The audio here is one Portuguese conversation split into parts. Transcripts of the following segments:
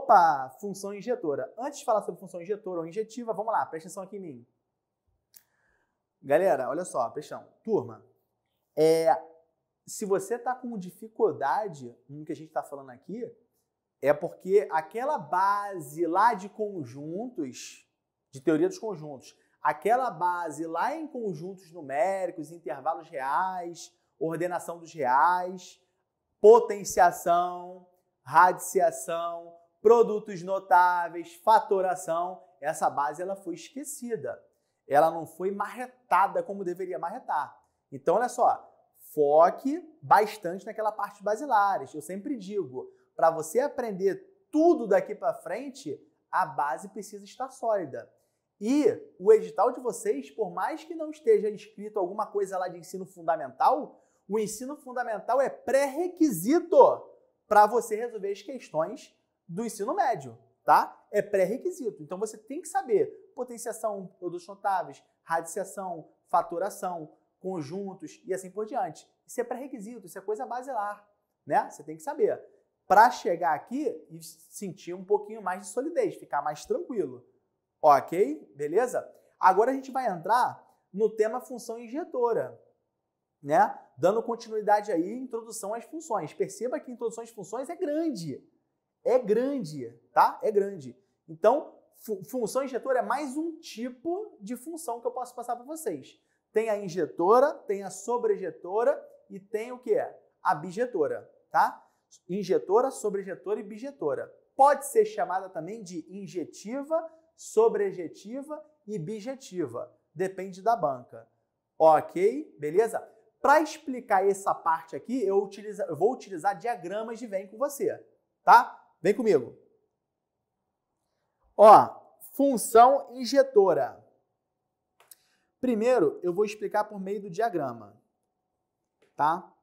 Opa, função injetora. Antes de falar sobre função injetora ou injetiva, vamos lá, presta atenção aqui em mim. Galera, olha só, presta atenção. Turma, se você está com dificuldade no que a gente está falando aqui, é porque aquela base lá de conjuntos, de teoria dos conjuntos, aquela base lá em conjuntos numéricos, intervalos reais, ordenação dos reais, potenciação, radiciação, produtos notáveis, fatoração, essa base ela foi esquecida. Ela não foi marretada como deveria marretar. Então, olha só, foque bastante naquela parte basilares. Eu sempre digo, para você aprender tudo daqui para frente, a base precisa estar sólida. E o edital de vocês, por mais que não esteja escrito alguma coisa lá de ensino fundamental, o ensino fundamental é pré-requisito para você resolver as questões do ensino médio, tá? É pré-requisito. Então você tem que saber potenciação, produtos notáveis, radiciação, fatoração, conjuntos e assim por diante. Isso é pré-requisito, isso é coisa basilar, né? Você tem que saber. Para chegar aqui e sentir um pouquinho mais de solidez, ficar mais tranquilo. Ok? Beleza? Agora a gente vai entrar no tema função injetora, né? Dando continuidade aí, introdução às funções. Perceba que a introdução às funções é grande. É grande, tá? É grande. Então, função injetora é mais um tipo de função que eu posso passar para vocês. Tem a injetora, tem a sobrejetora e tem o que? A bijetora, tá? Injetora, sobrejetora e bijetora. Pode ser chamada também de injetiva, sobrejetiva e bijetiva. Depende da banca. Ok? Beleza? Para explicar essa parte aqui, eu vou utilizar diagramas de Venn com você, tá? Vem comigo. Ó, função injetora. Primeiro, eu vou explicar por meio do diagrama, tá?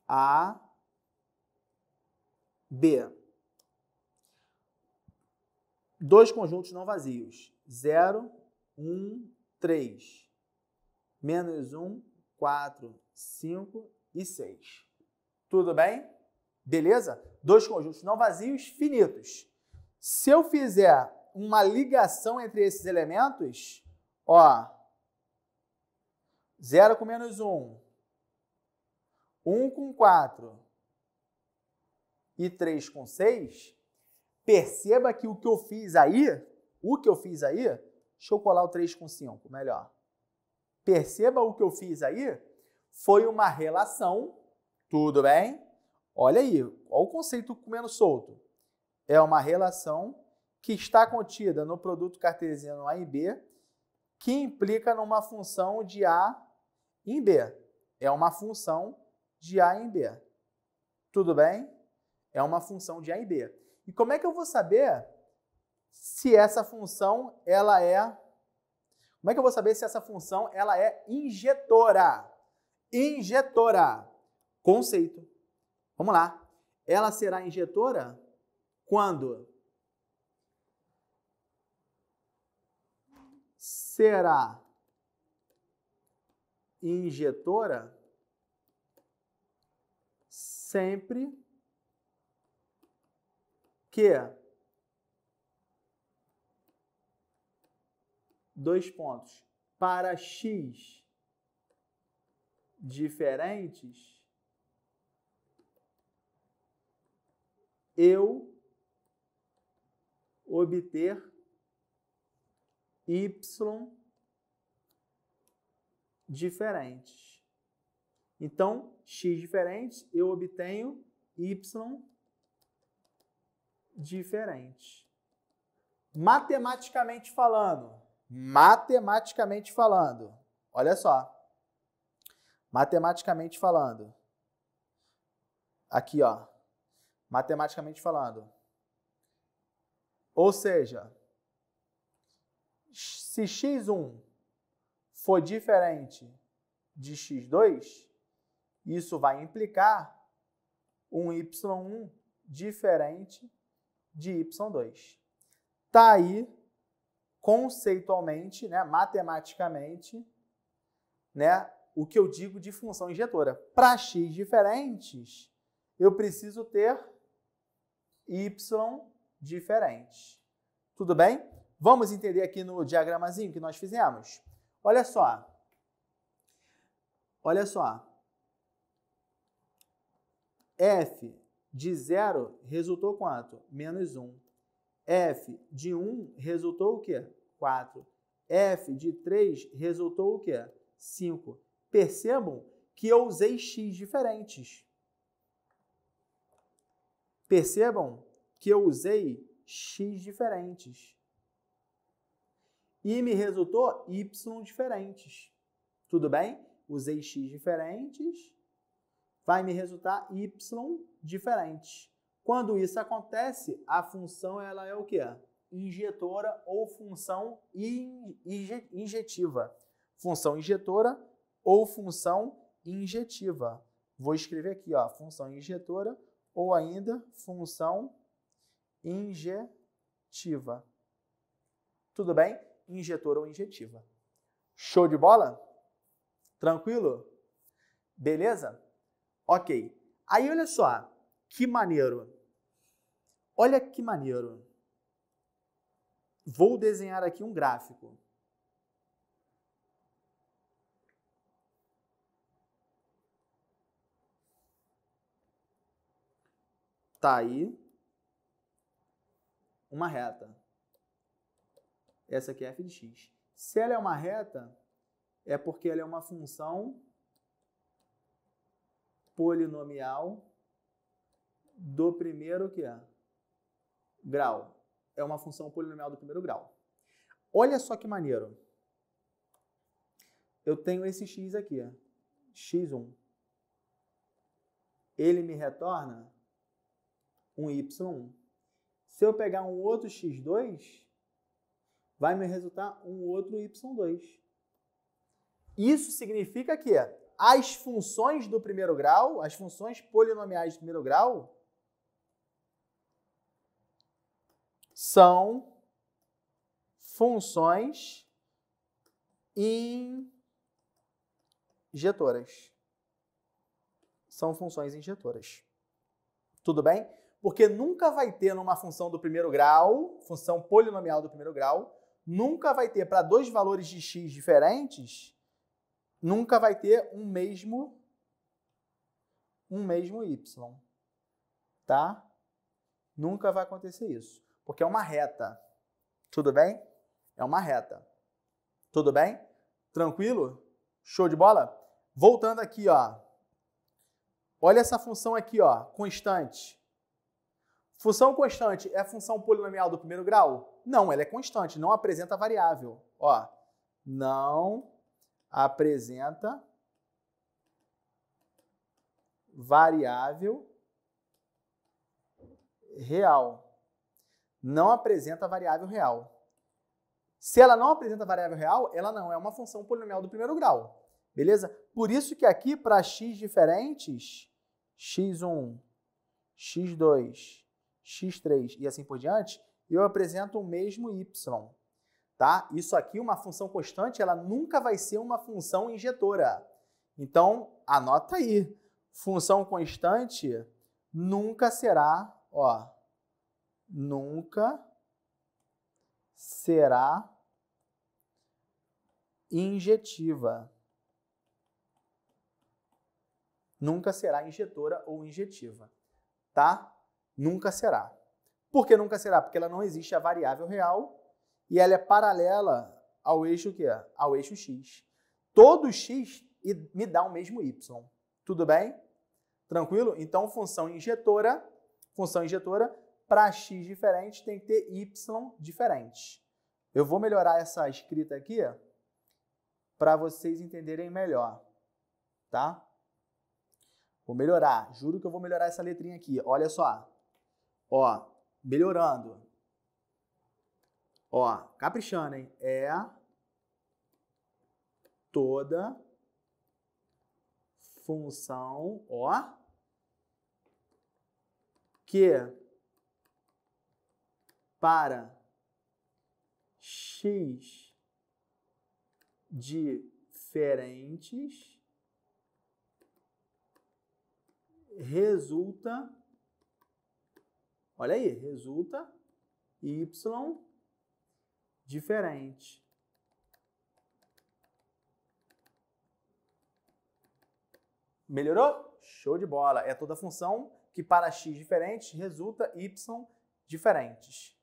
A, B. Dois conjuntos não vazios. 0, 1, 3. Menos 1, 4, 5 e 6. Tudo bem? Beleza? Dois conjuntos não vazios finitos. Se eu fizer uma ligação entre esses elementos, ó, 0 com menos 1, 1 com 4 e 3 com 6, perceba que o que eu fiz aí, deixa eu colar o 3 com 5, melhor. Perceba o que eu fiz aí, foi uma relação, tudo bem? Olha aí, olha o conceito comendo solto. É uma relação que está contida no produto cartesiano A em B, que implica numa função de A em B. É uma função de A em B. Tudo bem? É uma função de A em B. E como é que eu vou saber se essa função ela é... Como é que eu vou saber se essa função ela é injetora? Injetora. Conceito. Vamos lá. Ela será injetora quando será injetora sempre que dois pontos para x diferentes eu obter y diferentes. Então, x diferentes, eu obtenho y diferentes. Matematicamente falando, olha só. Matematicamente falando, aqui, ó. Matematicamente falando. Ou seja, se x1 for diferente de x2, isso vai implicar um y1 diferente de y2. Tá aí, conceitualmente, né, matematicamente, né, o que eu digo de função injetora. Para x diferentes, eu preciso ter y diferentes. Tudo bem? Vamos entender aqui no diagramazinho que nós fizemos? Olha só. Olha só. F de 0 resultou quanto? Menos 1. F de 1 resultou o quê? 4. F de 3 resultou o quê? 5. Percebam que eu usei x diferentes. Percebam que eu usei x diferentes. E me resultou y diferentes. Tudo bem? Usei x diferentes, vai me resultar y diferentes. Quando isso acontece, a função ela é o quê? Injetora ou função injetiva. Função injetora ou função injetiva. Vou escrever aqui, ó, função injetora ou ainda função injetiva. Tudo bem? Injetora ou injetiva. Show de bola? Tranquilo? Beleza? Ok. Aí, olha só. Que maneiro. Olha que maneiro. Vou desenhar aqui um gráfico. Tá aí uma reta. Essa aqui é f de x. Se ela é uma reta, é porque ela é uma função polinomial do primeiro grau. É uma função polinomial do primeiro grau. Olha só que maneiro. Eu tenho esse x aqui, x1. Ele me retorna um y1. Se eu pegar um outro x2, vai me resultar um outro y2. Isso significa que as funções do primeiro grau, as funções polinomiais do primeiro grau, são funções injetoras. São funções injetoras. Tudo bem? Porque nunca vai ter numa função do primeiro grau, função polinomial do primeiro grau, nunca vai ter para dois valores de x diferentes, nunca vai ter um mesmo y. Tá? Nunca vai acontecer isso. Porque é uma reta. Tudo bem? É uma reta. Tudo bem? Tranquilo? Show de bola? Voltando aqui, ó. Olha essa função aqui, ó, constante. Função constante é a função polinomial do primeiro grau? Não, ela é constante, não apresenta variável. Ó, não apresenta variável real. Não apresenta variável real. Se ela não apresenta variável real, ela não é uma função polinomial do primeiro grau. Beleza? Por isso que aqui, para x diferentes, x1, x2, x3 e assim por diante, eu apresento o mesmo y. Tá? Isso aqui, uma função constante, ela nunca vai ser uma função injetora. Então, anota aí. Função constante nunca será, ó, nunca será injetiva. Nunca será injetora ou injetiva. Tá? Nunca será. Por que nunca será? Porque ela não existe a variável real e ela é paralela ao eixo quê? Ao eixo x. Todo x me dá o mesmo y. Tudo bem? Tranquilo? Então, função injetora, para x diferente tem que ter y diferentes. Eu vou melhorar essa escrita aqui para vocês entenderem melhor. Tá? Vou melhorar. Juro que eu vou melhorar essa letrinha aqui. Olha só. Ó, melhorando. Ó, caprichando, hein? É toda função, ó, que para x diferentes resulta Olha aí, resulta y diferente. Melhorou? Show de bola. É toda função que para x diferentes resulta y diferentes.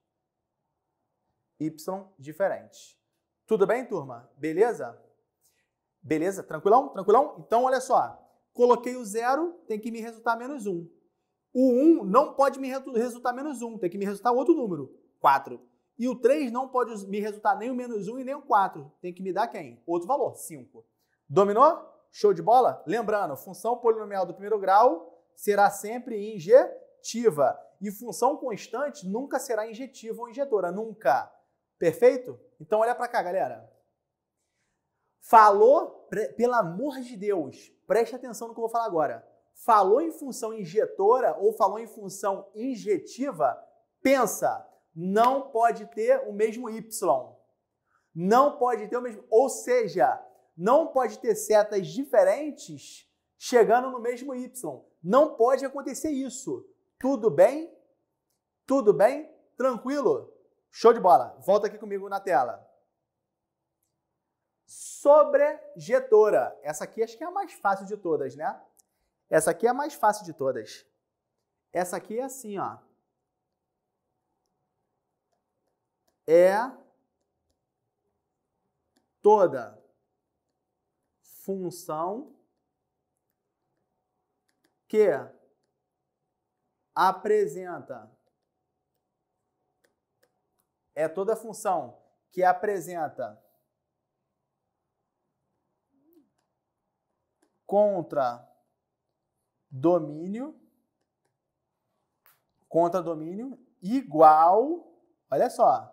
Y diferentes. Tudo bem, turma? Beleza? Beleza? Tranquilão? Tranquilão? Então, olha só. Coloquei o 0, tem que me resultar menos 1. O 1 não pode me resultar menos 1, tem que me resultar outro número, 4. E o 3 não pode me resultar nem o menos 1 e nem o 4. Tem que me dar quem? Outro valor, 5. Dominou? Show de bola? Lembrando, função polinomial do primeiro grau será sempre injetiva. E função constante nunca será injetiva ou injetora, nunca. Perfeito? Então olha para cá, galera. Falou, pelo amor de Deus, preste atenção no que eu vou falar agora. Falou em função injetora ou falou em função injetiva, pensa, não pode ter o mesmo y. Não pode ter o mesmo, ou seja, não pode ter setas diferentes chegando no mesmo y. Não pode acontecer isso. Tudo bem? Tudo bem? Tranquilo? Show de bola. Volta aqui comigo na tela. Sobrejetora. Essa aqui acho que é a mais fácil de todas, né? Essa aqui é a mais fácil de todas. Essa aqui é assim, ó. É toda função que apresenta. É toda função que apresenta contradomínio igual, olha só,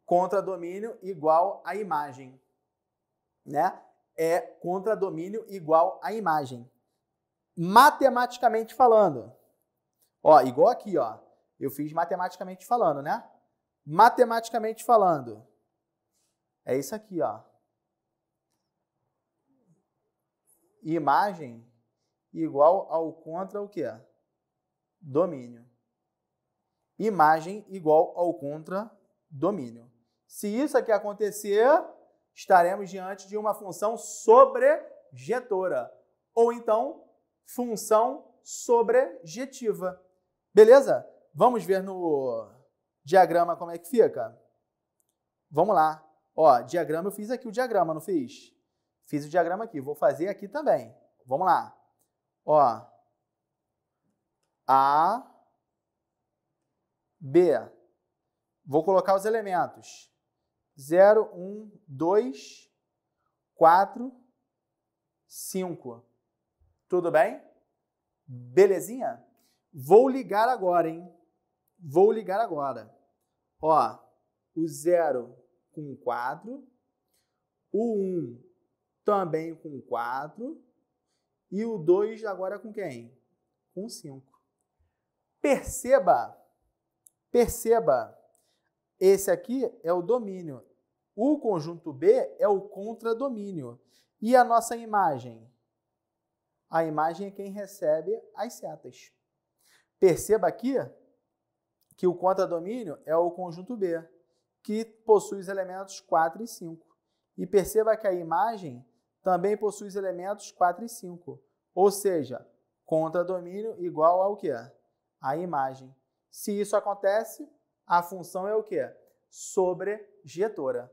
contradomínio igual à imagem, né? É contradomínio igual à imagem. Matematicamente falando, ó, igual aqui, ó, eu fiz matematicamente falando, né? Matematicamente falando, é isso aqui, ó. Imagem igual ao contra o quê? Domínio. Imagem igual ao contra domínio. Se isso aqui acontecer, estaremos diante de uma função sobrejetora. Ou então, função sobrejetiva. Beleza? Vamos ver no diagrama como é que fica? Vamos lá. Ó, diagrama, eu fiz aqui o diagrama, não fiz? Fiz o diagrama aqui, vou fazer aqui também. Vamos lá. Ó, A, B. Vou colocar os elementos. 0, 1, 2, 4, 5. Tudo bem? Belezinha? Vou ligar agora, hein? Vou ligar agora. Ó, o 0 com 4, o 1 também com 4 e o 2 agora com quem? Com 5. Perceba, esse aqui é o domínio. O conjunto B é o contradomínio. E a nossa imagem? A imagem é quem recebe as setas. Perceba aqui que o contradomínio é o conjunto B, que possui os elementos 4 e 5. E perceba que a imagem também possui os elementos 4 e 5. Ou seja, contradomínio igual ao quê? A imagem. Se isso acontece, a função é o quê? Sobrejetora.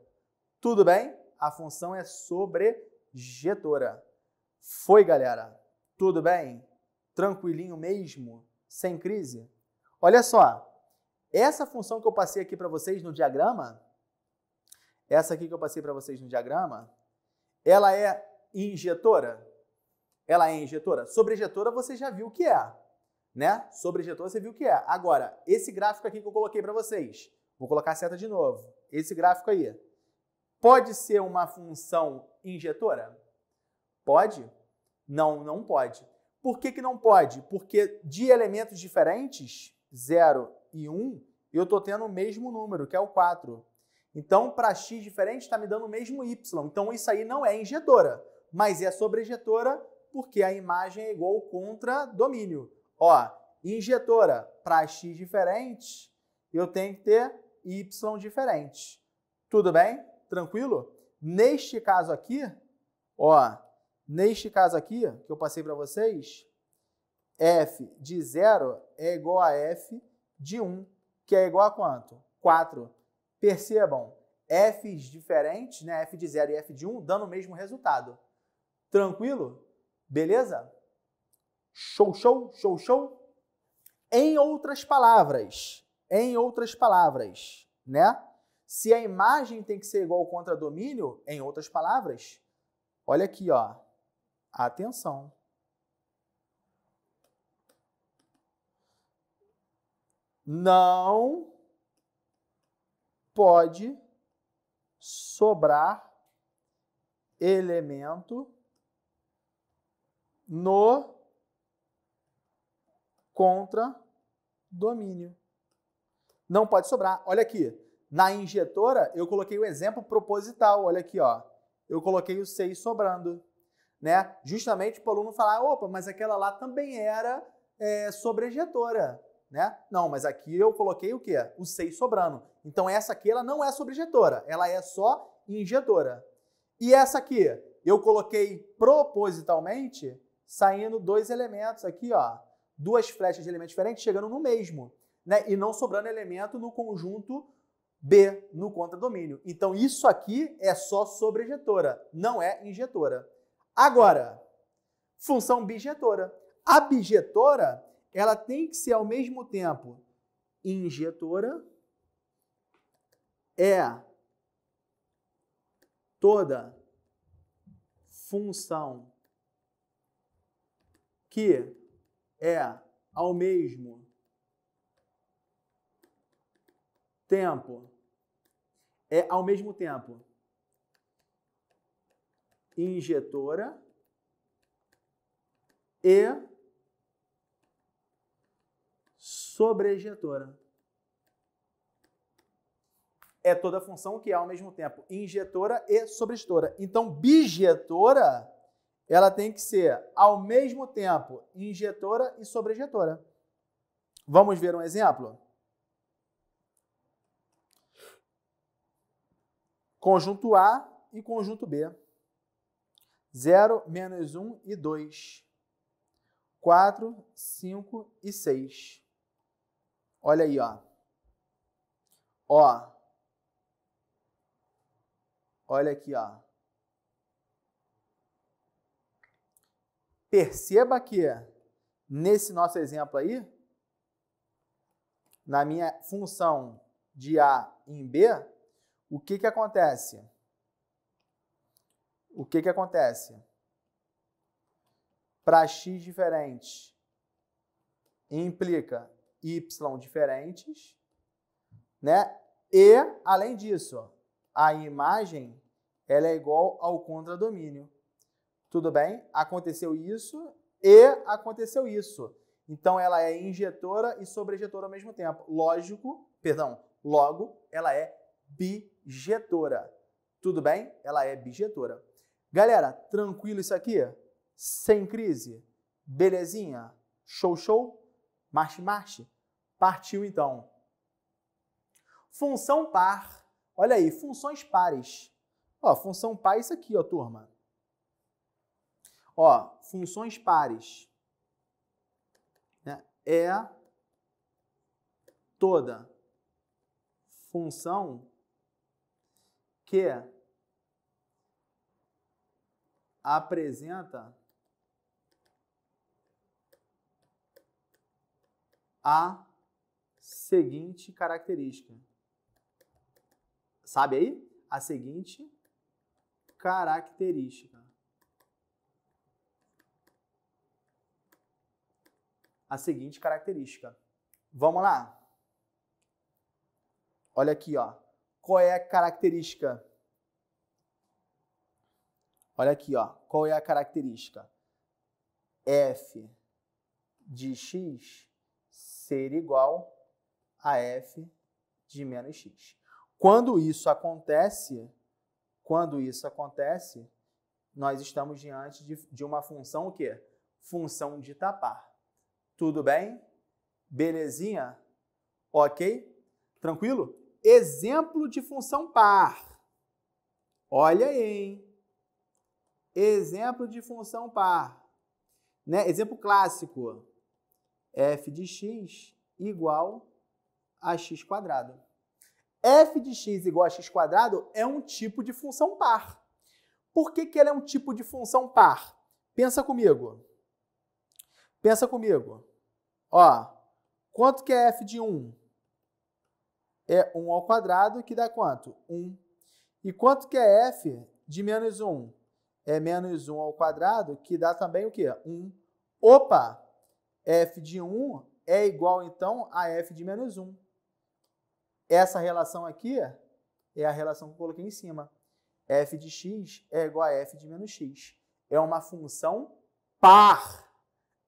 Tudo bem? A função é sobrejetora. Foi, galera? Tudo bem? Tranquilinho mesmo? Sem crise? Olha só. Essa função que eu passei aqui para vocês no diagrama, ela é injetora? Ela é injetora? Sobrejetora você já viu o que é, né? Sobrejetora você viu o que é. Agora, esse gráfico aqui que eu coloquei para vocês, vou colocar a seta de novo. Esse gráfico aí, pode ser uma função injetora? Pode? Não, não pode. Por que que não pode? Porque de elementos diferentes, 0 e 1, eu estou tendo o mesmo número, que é o 4. Então, para x diferente, está me dando o mesmo y. Então, isso aí não é injetora. mas é sobrejetora porque a imagem é igual ao contradomínio. Ó, injetora, para x diferentes, eu tenho que ter y diferentes. Tudo bem? Tranquilo? Neste caso aqui, ó, neste caso aqui, que eu passei para vocês, f de 0 é igual a f de 1, que é igual a quanto? 4. Percebam, f's diferentes, né, f de 0 e f de 1, dando o mesmo resultado. Tranquilo? Beleza? Show, show, show, show? Em outras palavras, né? Se a imagem tem que ser igual ao contradomínio, em outras palavras, olha aqui, ó. Atenção. Não pode sobrar elemento no contradomínio. Não pode sobrar. Olha aqui. Na injetora, eu coloquei o exemplo proposital. Olha aqui, ó. Eu coloquei o 6 sobrando, né? Justamente para o aluno falar, opa, mas aquela lá também era sobrejetora, né? Não, mas aqui eu coloquei o quê? O 6 sobrando. Então essa aqui ela não é sobrejetora, ela é só injetora. E essa aqui, eu coloquei propositalmente, saindo 2 elementos aqui, ó. 2 flechas de elementos diferentes chegando no mesmo, né? E não sobrando elemento no conjunto B, no contradomínio. Então, isso aqui é só sobrejetora, não é injetora. Agora, função bijetora. A bijetora, ela tem que ser ao mesmo tempo injetora, é toda função que é ao mesmo tempo injetora e sobrejetora. É toda função que é ao mesmo tempo injetora e sobrejetora. Então, bijetora, ela tem que ser ao mesmo tempo injetora e sobrejetora. Vamos ver um exemplo? Conjunto A e conjunto B. 0, menos 1 e 2. 4, 5 e 6. Olha aí, ó. Ó. Olha aqui, ó. Perceba que nesse nosso exemplo aí, na minha função de A em B, o que que acontece? O que que acontece? Para x diferentes, implica y diferentes, né? E, além disso, a imagem ela é igual ao contradomínio. Tudo bem? Aconteceu isso e aconteceu isso. Então, ela é injetora e sobrejetora ao mesmo tempo. Logo, ela é bijetora. Tudo bem? Ela é bijetora. Galera, tranquilo isso aqui? Sem crise? Belezinha? Show, show? Marche, marche? Partiu, então. Função par. Olha aí, funções pares. Ó, função par é isso aqui, ó, turma. Ó, funções pares, né? É toda função que apresenta a seguinte característica. Sabe aí? A seguinte característica. A seguinte característica. Vamos lá. Olha aqui, ó. Qual é a característica? Olha aqui, ó. Qual é a característica? F de x ser igual a f de menos x. Quando isso acontece, nós estamos diante de uma função o quê? Função de tapar. Tudo bem? Belezinha? Ok? Tranquilo? Exemplo de função par. Olha aí, hein? Exemplo de função par. Né? Exemplo clássico. F de x igual a x². F de x igual a x² é um tipo de função par. Por que que ela é um tipo de função par? Pensa comigo. Pensa comigo. Ó, quanto que é f de 1? É 1 ao quadrado, que dá quanto? 1. E quanto que é f de menos 1? É menos 1 ao quadrado, que dá também o quê? 1. Opa! F de 1 é igual, então, a f de menos 1. Essa relação aqui é a relação que eu coloquei em cima. F de x é igual a f de menos x. É uma função par.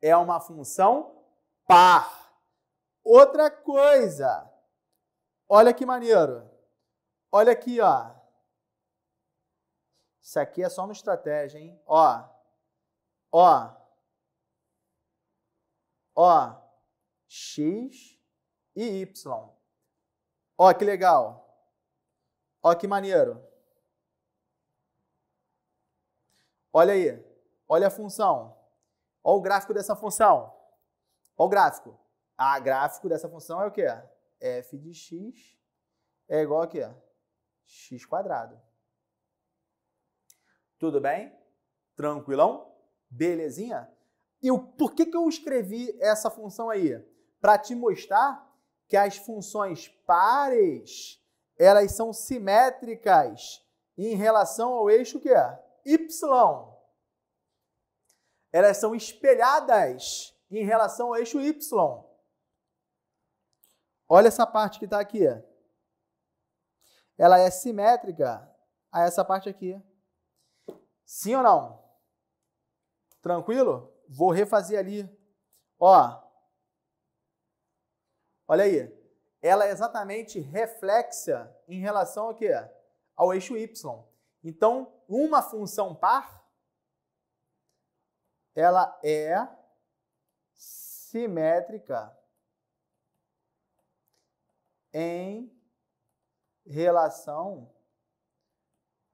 É uma função par. Outra coisa. Olha que maneiro. Olha aqui, ó. Isso aqui é só uma estratégia, hein? Ó. Ó. Ó. X e y. Ó, que legal. Ó, que maneiro. Olha aí. Olha a função. Olha o gráfico dessa função. Olha o gráfico. O gráfico dessa função é o quê? F de x é igual a quê? x². Tudo bem? Tranquilão? Belezinha? E por que que eu escrevi essa função aí? Para te mostrar que as funções pares, elas são simétricas em relação ao eixo que é y. Elas são espelhadas em relação ao eixo y. Olha essa parte que está aqui. Ela é simétrica a essa parte aqui. Sim ou não? Tranquilo? Vou refazer ali. Ó. Olha aí. Ela é exatamente reflexa em relação ao quê? Ao eixo y. Então, uma função par, ela é simétrica em relação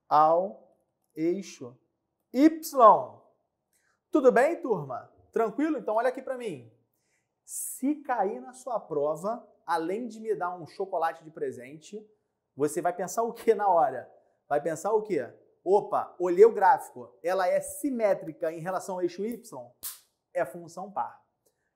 ao eixo y. Tudo bem, turma? Tranquilo? Então, olha aqui para mim. Se cair na sua prova, além de me dar um chocolate de presente, você vai pensar o que na hora? Vai pensar o quê? Opa, olhei o gráfico, ela é simétrica em relação ao eixo y? É função par.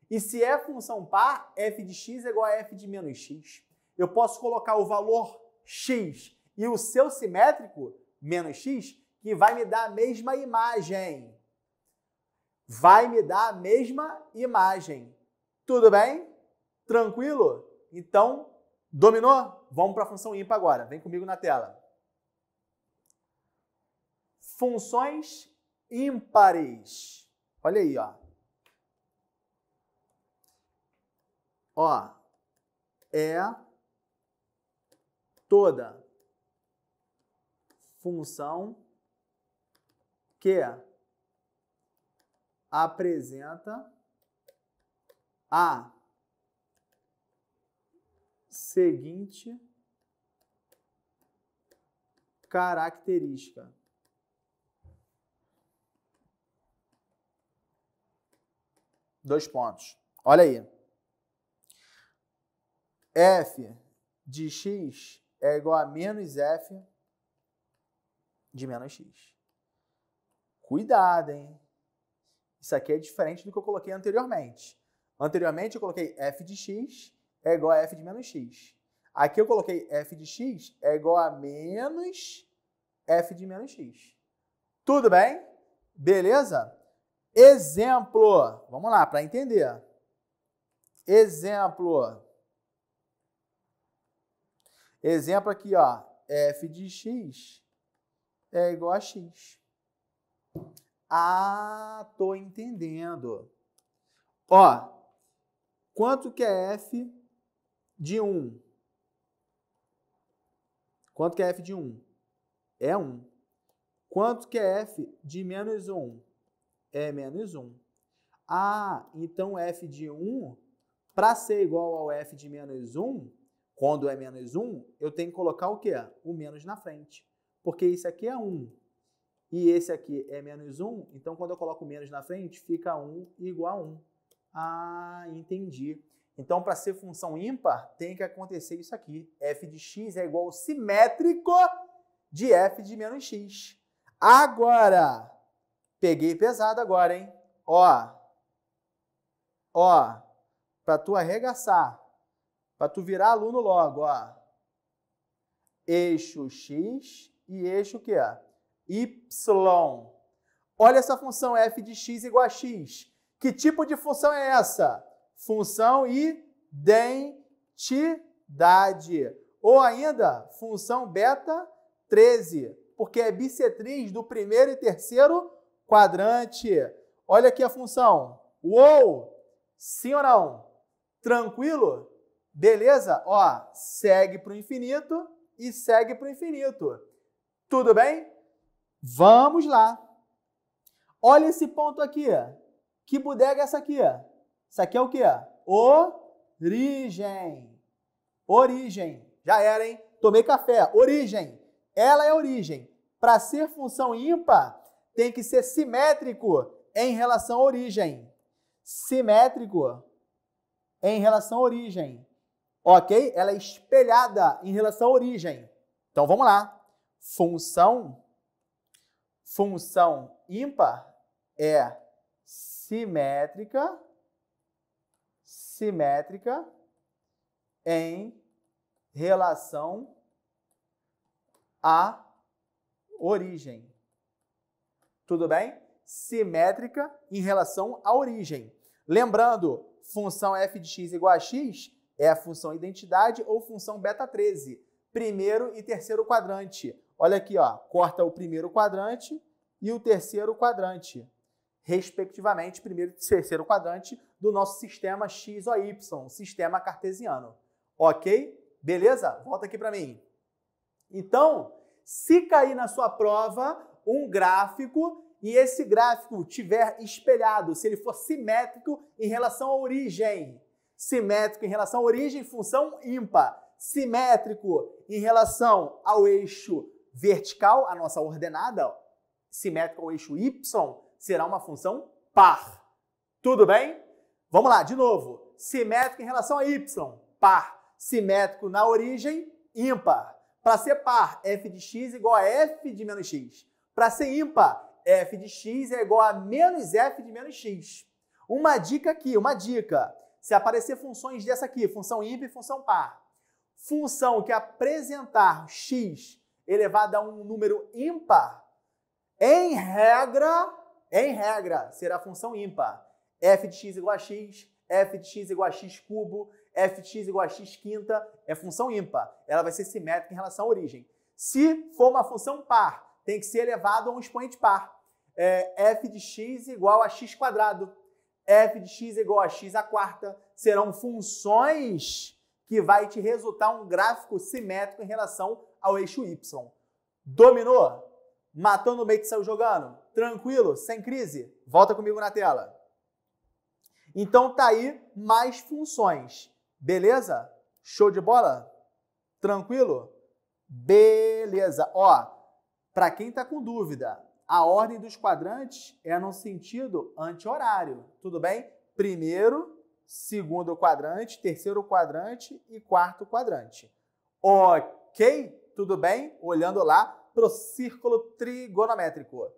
E se é função par, f de x é igual a f de menos x. Eu posso colocar o valor x e o seu simétrico, menos x, que vai me dar a mesma imagem. Vai me dar a mesma imagem. Tudo bem? Tranquilo? Então, dominou? Vamos para a função ímpar agora. Vem comigo na tela. Funções ímpares. Olha aí, ó. Ó, é toda função que apresenta a seguinte característica. Dois pontos. Olha aí. F de x é igual a menos f de menos x. Cuidado, hein? Isso aqui é diferente do que eu coloquei anteriormente. Anteriormente eu coloquei f de x é igual a f de menos x. Aqui eu coloquei f de x é igual a menos f de menos x. Tudo bem? Beleza? Exemplo. Vamos lá, para entender. Exemplo. Exemplo aqui, ó. F de x é igual a x. Ah, tô entendendo. Ó, quanto que é f de 1? Quanto que é f de 1? É 1. Quanto que é f de menos 1? É menos 1. Ah, então f de 1, para ser igual ao f de menos 1, quando é menos 1, eu tenho que colocar o quê? O menos na frente. Porque isso aqui é 1. E esse aqui é menos 1, então quando eu coloco o menos na frente, fica 1 igual a 1. Ah, entendi. Então, para ser função ímpar, tem que acontecer isso aqui. F de x é igual ao simétrico de f de menos x. Agora, peguei pesado agora, hein? Ó, para tu arregaçar, para tu virar aluno logo, ó. Eixo x e eixo o quê? Y. Olha essa função f de x igual a x. Que tipo de função é essa? Função identidade. Ou ainda, função beta 13, porque é bissetriz do primeiro e terceiro quadrante. Olha aqui a função. Uou! Sim ou não? Tranquilo? Beleza? Ó, segue para o infinito e segue para o infinito. Tudo bem? Vamos lá. Olha esse ponto aqui. Que bodega é essa aqui? Isso aqui é o quê? Origem. Origem. Já era, hein? Tomei café. Origem. Ela é origem. Para ser função ímpar, tem que ser simétrico em relação à origem. Simétrico em relação à origem. Ok? Ela é espelhada em relação à origem. Então, vamos lá. Função ímpar é simétrica em relação à origem. Tudo bem? Simétrica em relação à origem. Lembrando, função f de x igual a x é a função identidade ou função beta 13, primeiro e terceiro quadrante. Olha aqui, ó, corta o primeiro quadrante e o terceiro quadrante, respectivamente, primeiro e terceiro quadrante do nosso sistema x ou y, sistema cartesiano. Ok? Beleza? Volta aqui para mim. Então, se cair na sua prova um gráfico e esse gráfico tiver espelhado, se ele for simétrico em relação à origem, simétrico em relação à origem, função ímpar, simétrico em relação ao eixo vertical, a nossa ordenada, simétrico ao eixo y, será uma função par. Tudo bem? Vamos lá, de novo. Simétrico em relação a y, par. Simétrico na origem, ímpar. Para ser par, f de x igual a f de menos x. Para ser ímpar, f de x é igual a menos f de menos x. Uma dica aqui, uma dica. Se aparecer funções dessa aqui, função ímpar e função par, função que apresentar x elevado a um número ímpar, em regra, será função ímpar. F de x igual a x, f de x igual a x cubo, f de x igual a x quinta, é função ímpar. Ela vai ser simétrica em relação à origem. Se for uma função par, tem que ser elevado a um expoente par. F de x igual a x quadrado, f de x igual a x à quarta. Serão funções que vai te resultar um gráfico simétrico em relação ao eixo y. Dominou? Matou no meio que saiu jogando? Tranquilo? Sem crise? Volta comigo na tela. Então tá aí mais funções. Beleza? Show de bola? Tranquilo? Beleza. Ó, para quem tá com dúvida, a ordem dos quadrantes é no sentido anti-horário. Tudo bem? Primeiro, segundo quadrante, terceiro quadrante e quarto quadrante. Ok? Tudo bem? Olhando lá para o círculo trigonométrico.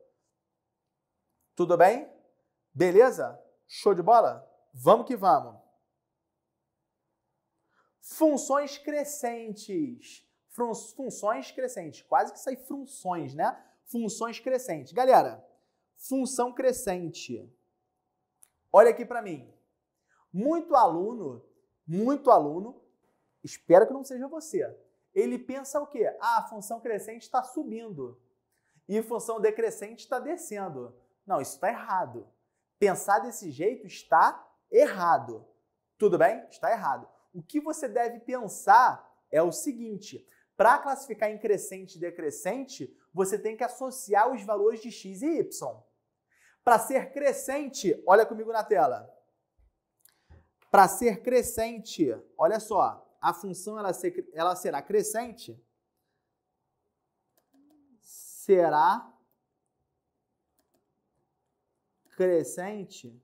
Tudo bem? Beleza? Show de bola? Vamos que vamos. Funções crescentes. Funções crescentes. Quase que sai funções, né? Funções crescentes. Galera, função crescente. Olha aqui para mim. Muito aluno, espero que não seja você. Ele pensa o quê? Ah, a função crescente está subindo e função decrescente está descendo. Não, isso está errado. Pensar desse jeito está errado. Tudo bem? Está errado. O que você deve pensar é o seguinte: para classificar em crescente e decrescente, você tem que associar os valores de x e y. Para ser crescente, olha comigo na tela. Para ser crescente, olha só, a função ela será crescente. Será crescente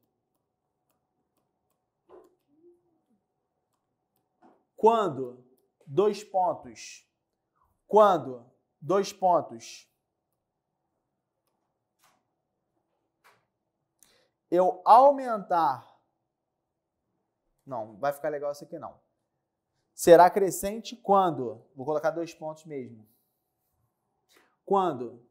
quando eu aumentar. Não, vai ficar legal isso aqui não. Será crescente quando, vou colocar 2 pontos mesmo. Quando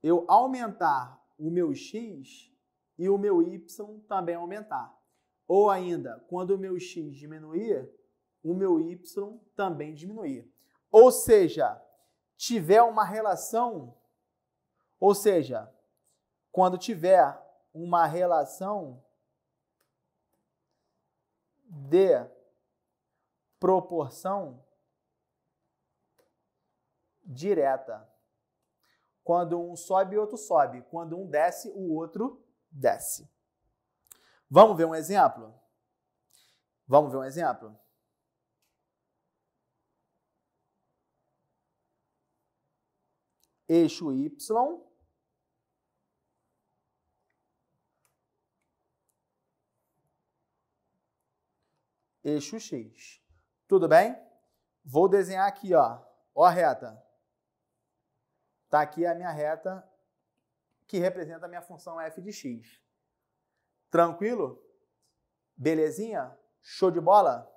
eu aumentar o meu x e o meu y também aumentar. Ou ainda, quando o meu x diminuir, o meu y também diminuir. Ou seja, tiver uma relação, ou seja, quando tiver uma relação de proporção direta. Quando um sobe, o outro sobe. Quando um desce, o outro desce. Vamos ver um exemplo? Vamos ver um exemplo? Eixo Y eixo X. Tudo bem? Vou desenhar aqui, ó a reta. Tá aqui a minha reta que representa a minha função f de x. Tranquilo? Belezinha? Show de bola?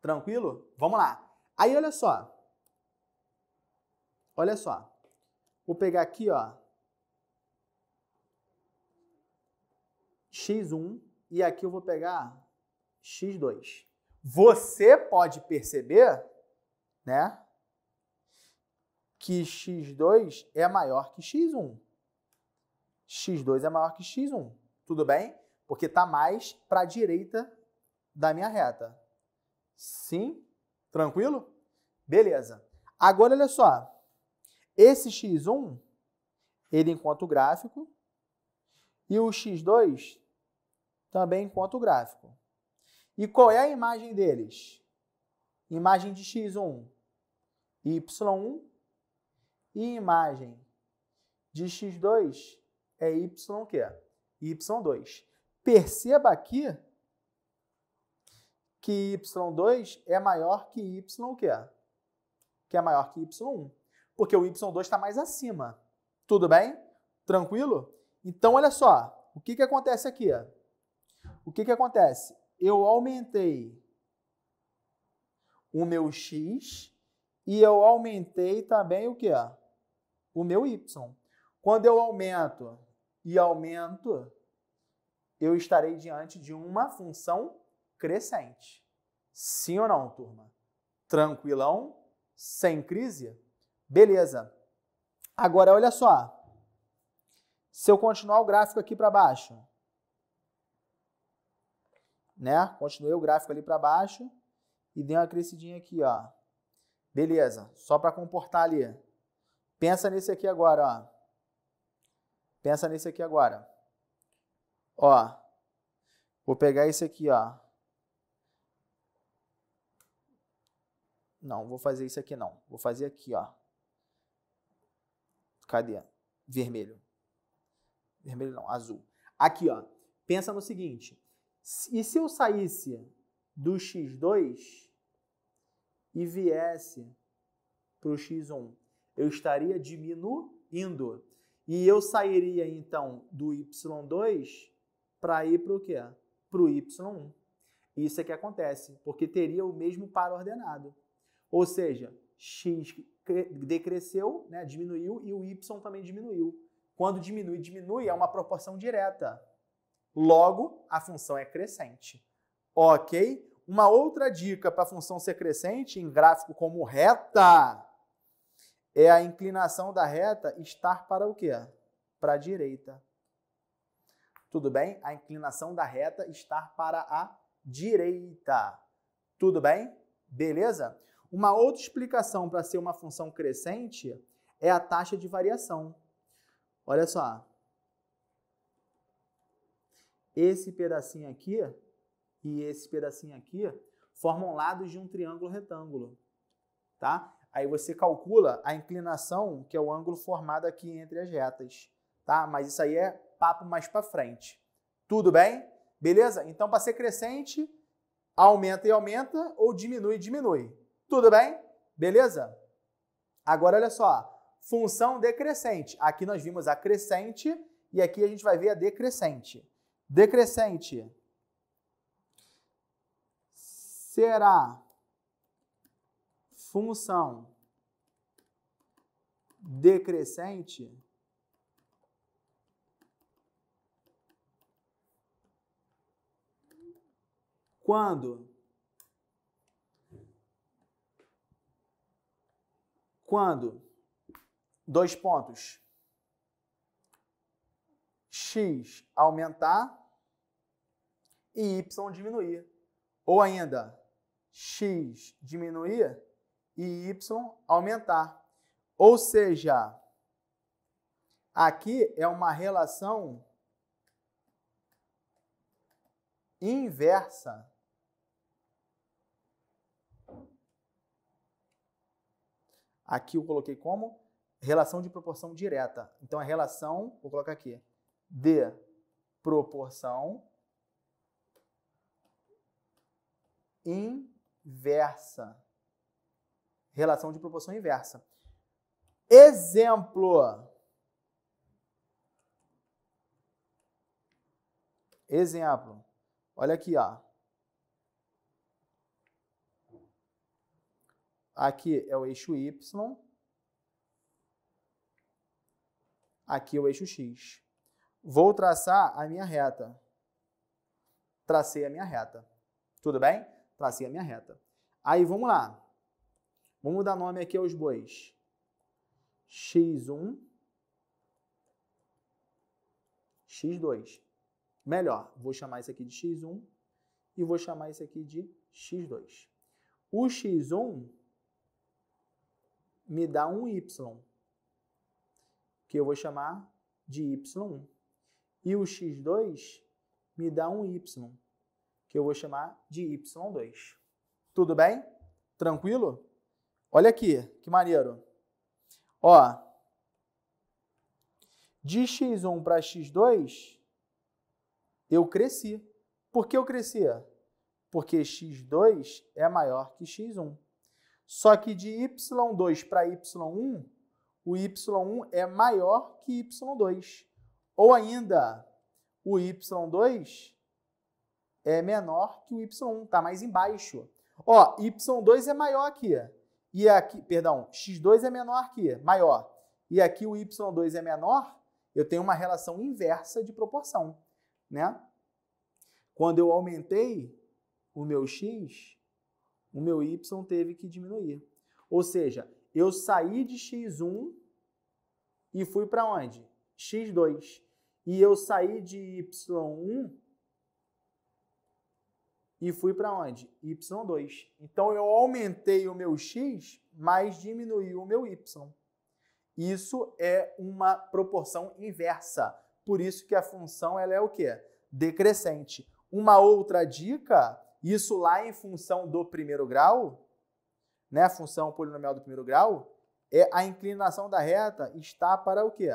Tranquilo? Vamos lá. Aí, olha só. Olha só. Vou pegar aqui, ó, x1 e aqui eu vou pegar x2. Você pode perceber, né, que x2 é maior que x1. x2 é maior que x1. Tudo bem? Porque está mais para a direita da minha reta. Sim? Tranquilo? Beleza. Agora, olha só. Esse x1, ele encontra o gráfico, e o x2 também encontra o gráfico. E qual é a imagem deles? Imagem de x1, y1, e imagem de x2 é y o quê? y2. Perceba aqui que y2 é maior que y o quê? Que é maior que y1. Porque o y2 está mais acima. Tudo bem? Tranquilo? Então, olha só. O que acontece aqui? O que acontece? Eu aumentei o meu x e eu aumentei também o quê? O meu y. Quando eu aumento e aumento, eu estarei diante de uma função crescente. Sim ou não, turma? Tranquilão? Sem crise? Beleza. Agora, olha só. Se eu continuar o gráfico aqui para baixo, né? Continuei o gráfico ali para baixo e dei uma crescidinha aqui, ó. Beleza. Só para comportar ali. Pensa nesse aqui agora, ó. Pensa nesse aqui agora. Ó. Vou pegar esse aqui, ó. Não, vou fazer isso aqui não. Vou fazer aqui, ó. Cadê? Vermelho. Vermelho não, azul. Aqui, ó. Pensa no seguinte. E se eu saísse do x2 e viesse para o x1? Eu estaria diminuindo. E eu sairia, então, do y2 para ir para o quê? Para o y1. Isso é que acontece, porque teria o mesmo par ordenado. Ou seja, x decresceu, né, diminuiu, e o y também diminuiu. Quando diminui, é uma proporção direta. Logo, a função é crescente. Ok? Uma outra dica para a função ser crescente em gráfico como reta é a inclinação da reta estar para o quê? Para a direita. Tudo bem? A inclinação da reta estar para a direita. Tudo bem? Beleza? Uma outra explicação para ser uma função crescente é a taxa de variação. Olha só. Esse pedacinho aqui e esse pedacinho aqui formam lados de um triângulo retângulo, tá? Aí você calcula a inclinação, que é o ângulo formado aqui entre as retas, tá? Mas isso aí é papo mais para frente. Tudo bem? Beleza? Então, para ser crescente, aumenta e aumenta ou diminui e diminui. Tudo bem? Beleza? Agora, olha só. Função decrescente. Aqui nós vimos a crescente e aqui a gente vai ver a decrescente. Decrescente será função decrescente quando dois pontos, x aumentar e y diminuir. Ou ainda, x diminuir e y aumentar. Ou seja, aqui é uma relação inversa. Aqui eu coloquei como relação de proporção direta. Então, a relação, vou colocar aqui, de proporção inversa. Relação de proporção inversa. Exemplo. Exemplo. Olha aqui, ó. Aqui é o eixo Y. Aqui é o eixo X. Vou traçar a minha reta. Tracei a minha reta. Tudo bem? Tracei a minha reta. Aí, vamos lá. Vamos dar nome aqui aos bois. X1, X2. Melhor, vou chamar isso aqui de X1 e vou chamar isso aqui de X2. O X1 me dá um Y, que eu vou chamar de Y1. E o X2 me dá um Y, que eu vou chamar de Y2. Tudo bem? Tranquilo? Olha aqui, que maneiro. Ó, de X1 para X2, eu cresci. Por que eu crescia? Porque X2 é maior que X1. Só que de Y2 para Y1, o Y1 é maior que Y2. Ou ainda, o Y2 é menor que o Y1, está mais embaixo. Ó, Y2 é maior aqui. E aqui, perdão, X2 é menor aqui, maior. E aqui o Y2 é menor, eu tenho uma relação inversa de proporção, né? Quando eu aumentei o meu X, o meu Y teve que diminuir. Ou seja, eu saí de X1 e fui para onde? X2. E eu saí de Y1 e fui para onde? Y2. Então, eu aumentei o meu X, mas diminui o meu Y. Isso é uma proporção inversa. Por isso que a função ela é o quê? Decrescente. Uma outra dica, isso lá em função do primeiro grau, né? A função polinomial do primeiro grau, é a inclinação da reta está para o quê?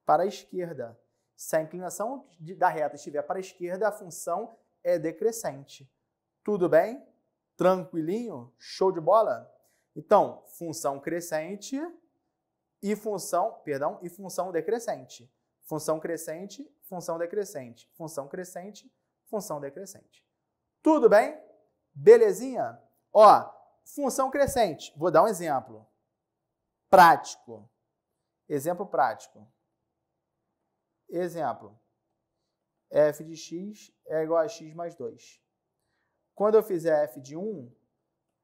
Para a esquerda. Se a inclinação da reta estiver para a esquerda, a função é decrescente. Tudo bem? Tranquilinho? Show de bola? Então, função crescente e função decrescente. Função crescente, função decrescente. Função crescente, função decrescente. Tudo bem? Belezinha? Ó, função crescente. Vou dar um exemplo. Prático. Exemplo prático. Exemplo. F de x é igual a x mais 2. Quando eu fizer f de 1,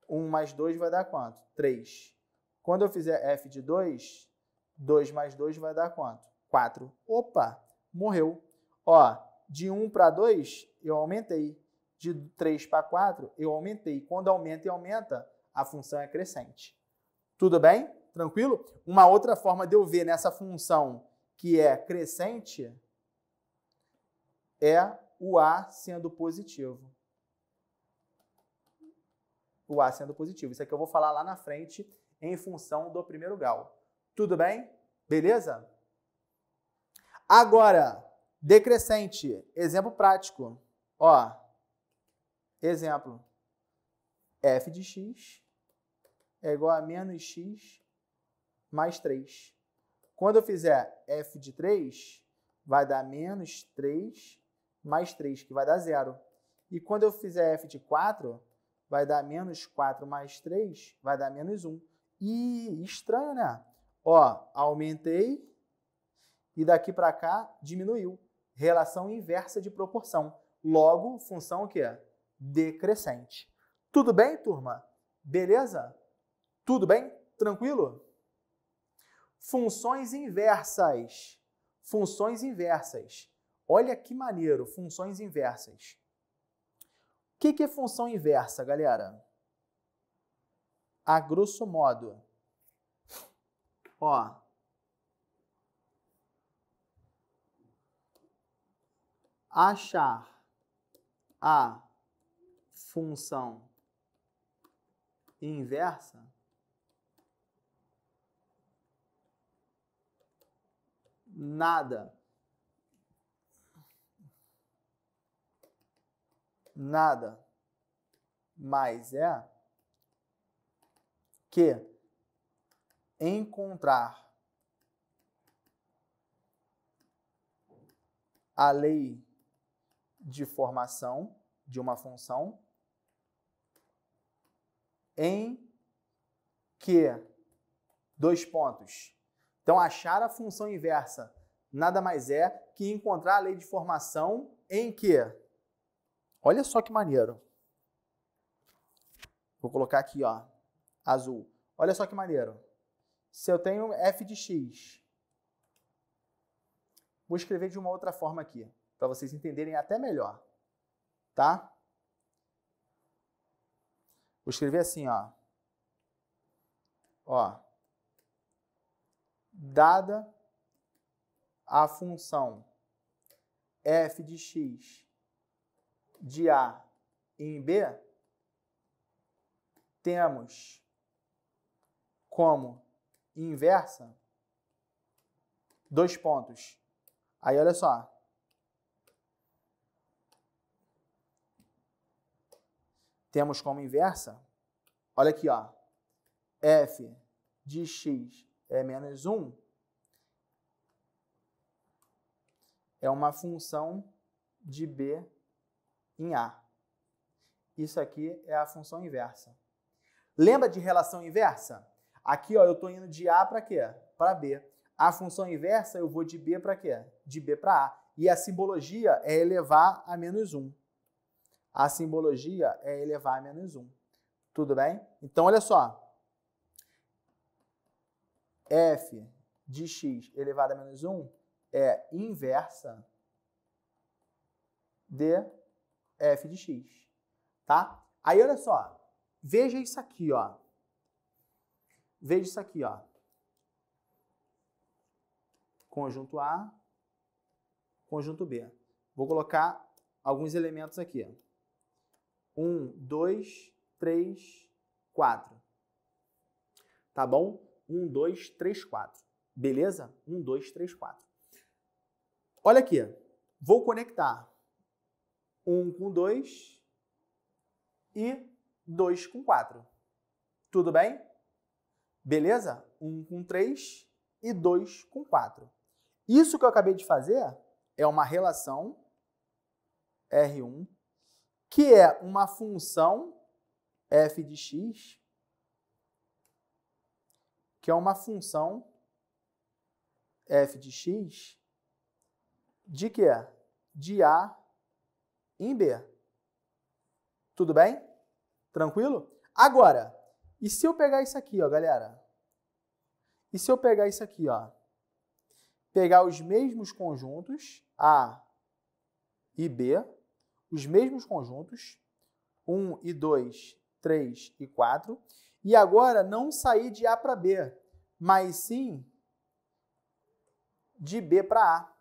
1 mais 2 vai dar quanto? 3. Quando eu fizer f de 2, 2 mais 2 vai dar quanto? 4. Opa, morreu. Ó, de 1 para 2, eu aumentei. De 3 para 4, eu aumentei. Quando aumenta e aumenta, a função é crescente. Tudo bem? Tranquilo? Uma outra forma de eu ver nessa função que é crescente é o A sendo positivo. O A sendo positivo. Isso aqui eu vou falar lá na frente em função do primeiro grau. Tudo bem? Beleza? Agora, decrescente. Exemplo prático. Ó, exemplo. F de x é igual a menos x mais 3. Quando eu fizer f de 3, vai dar menos 3 mais 3, que vai dar 0. E quando eu fizer f de 4, vai dar menos 4 mais 3, vai dar menos 1. Ih, estranho, né? Ó, aumentei e daqui para cá diminuiu. Relação inversa de proporção. Logo, função o quê? Decrescente. Tudo bem, turma? Beleza? Tudo bem? Tranquilo? Funções inversas. Funções inversas. Olha que maneiro, funções inversas. O que é função inversa, galera? A grosso modo. Ó. Achar a função inversa nada mais é que encontrar a lei de formação de uma função em que, dois pontos. Então, achar a função inversa nada mais é que encontrar a lei de formação em que, olha só que maneiro. Vou colocar aqui, ó, azul. Olha só que maneiro. Se eu tenho f de x, vou escrever de uma outra forma aqui, para vocês entenderem até melhor, tá? Vou escrever assim, ó. Ó. Dada a função f de x de A em B, temos como inversa dois pontos. Aí, olha só. Temos como inversa, olha aqui, ó, f de x é menos 1 é uma função de B em A. Isso aqui é a função inversa. Lembra de relação inversa? Aqui, ó, eu estou indo de A para quê? Para B. A função inversa, eu vou de B para quê? De B para A. E a simbologia é elevar a menos 1. A simbologia é elevar a menos 1. Tudo bem? Então, olha só. F de x elevado a menos 1 é inversa de f de x. Tá? Aí, olha só. Veja isso aqui, ó. Veja isso aqui, ó. Conjunto A, conjunto B. Vou colocar alguns elementos aqui. 1, 2, 3, 4. Tá bom? 1, 2, 3, 4. Beleza? 1, 2, 3, 4. Olha aqui. Vou conectar 1 com 2 e 2 com 4. Tudo bem? Beleza? 1 com 3 e 2 com 4. Isso que eu acabei de fazer é uma relação R1, que é uma função f de x, que é uma função f de x de quê? De A em B. Tudo bem? Tranquilo? Agora, e se eu pegar isso aqui, ó, galera? E se eu pegar isso aqui, ó? Pegar os mesmos conjuntos, A e B, os mesmos conjuntos, 1 e 2 3 e 4. E agora não sair de A para B, mas sim de B para A.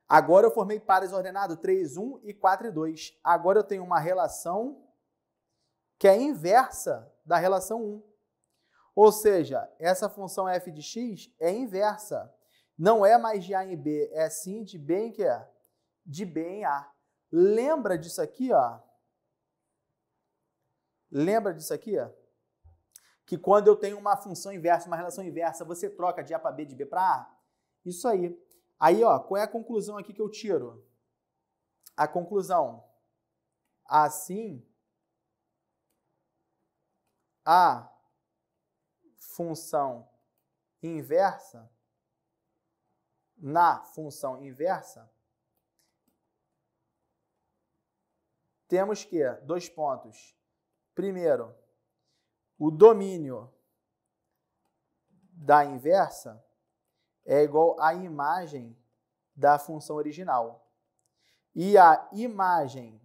Agora eu formei pares ordenados 3, 1 e 4 e 2. Agora eu tenho uma relação que é inversa da relação 1. Ou seja, essa função f de x é inversa. Não é mais de A em B, é sim de B em quê? De B em A. Lembra disso aqui, ó? Lembra disso aqui, ó? Que quando eu tenho uma função inversa, uma relação inversa, você troca de A para B, de B para A? Isso aí. Aí, ó, qual é a conclusão aqui que eu tiro? A conclusão. Assim, a função inversa, na função inversa, temos que, 2 pontos. Primeiro, o domínio da inversa é igual à imagem da função original. E a imagem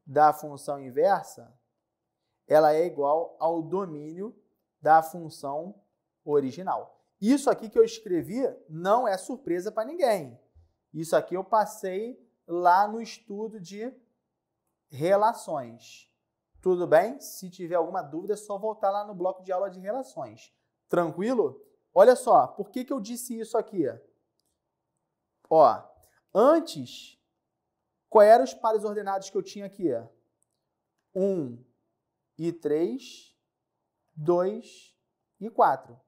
da função inversa, ela é igual ao domínio da função original. Isso aqui que eu escrevi não é surpresa para ninguém. Isso aqui eu passei lá no estudo de relações. Tudo bem? Se tiver alguma dúvida, é só voltar lá no bloco de aula de relações. Tranquilo? Olha só, por que eu disse isso aqui? Ó, antes, quais eram os pares ordenados que eu tinha aqui? 1 e 3, 2 e 4.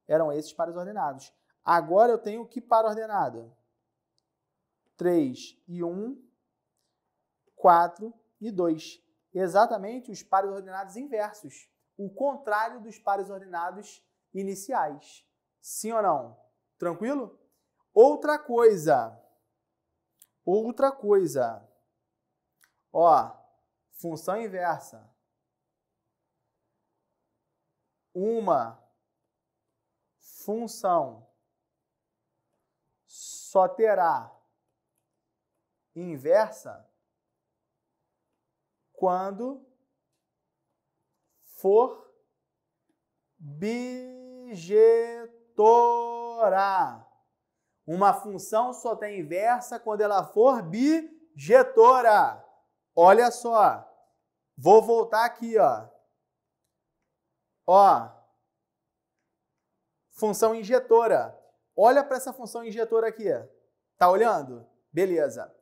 Eram esses pares ordenados. Agora eu tenho que par ordenado? 3 e 1, 4 e 2. Exatamente os pares ordenados inversos. O contrário dos pares ordenados iniciais. Sim ou não? Tranquilo? Outra coisa. Ó, função inversa. Uma função só terá inversa quando for bijetora. Uma função só tem inversa quando ela for bijetora. Olha só. Vou voltar aqui, ó. Ó. Função injetora. Olha para essa função injetora aqui. Tá olhando? Beleza.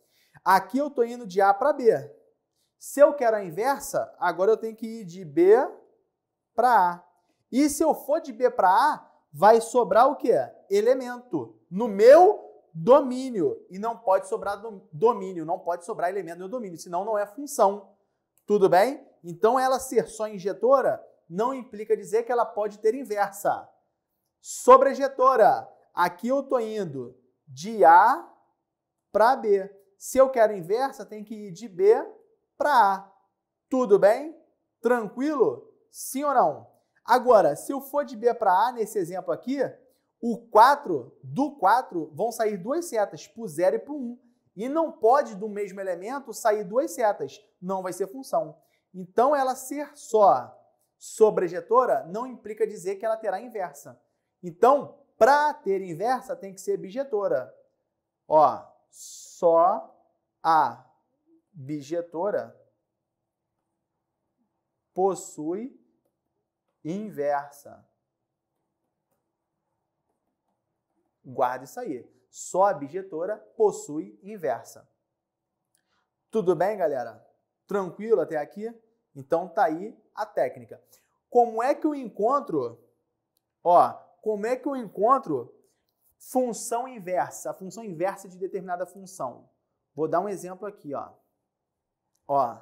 Aqui eu estou indo de A para B. Se eu quero a inversa, agora eu tenho que ir de B para A. E se eu for de B para A, vai sobrar o quê? Elemento no meu domínio. E não pode sobrar domínio, não pode sobrar elemento no domínio, senão não é função. Tudo bem? Então, ela ser só injetora não implica dizer que ela pode ter inversa. Sobrejetora. Aqui eu estou indo de A para B. Se eu quero inversa, tem que ir de B para A. Tudo bem? Tranquilo? Sim ou não? Agora, se eu for de B para A, nesse exemplo aqui, do 4 vão sair 2 setas, para o 0 e para o 1. E não pode, do mesmo elemento, sair 2 setas. Não vai ser função. Então, ela ser só sobrejetora não implica dizer que ela terá inversa. Então, para ter inversa, tem que ser bijetora. Ó, só a bijetora possui inversa. Guarda isso aí. Só a bijetora possui inversa. Tudo bem, galera? Tranquilo até aqui? Então tá aí a técnica. Como é que eu encontro? Ó, como é que eu encontro função inversa? A função inversa de determinada função. Vou dar um exemplo aqui, ó. Ó.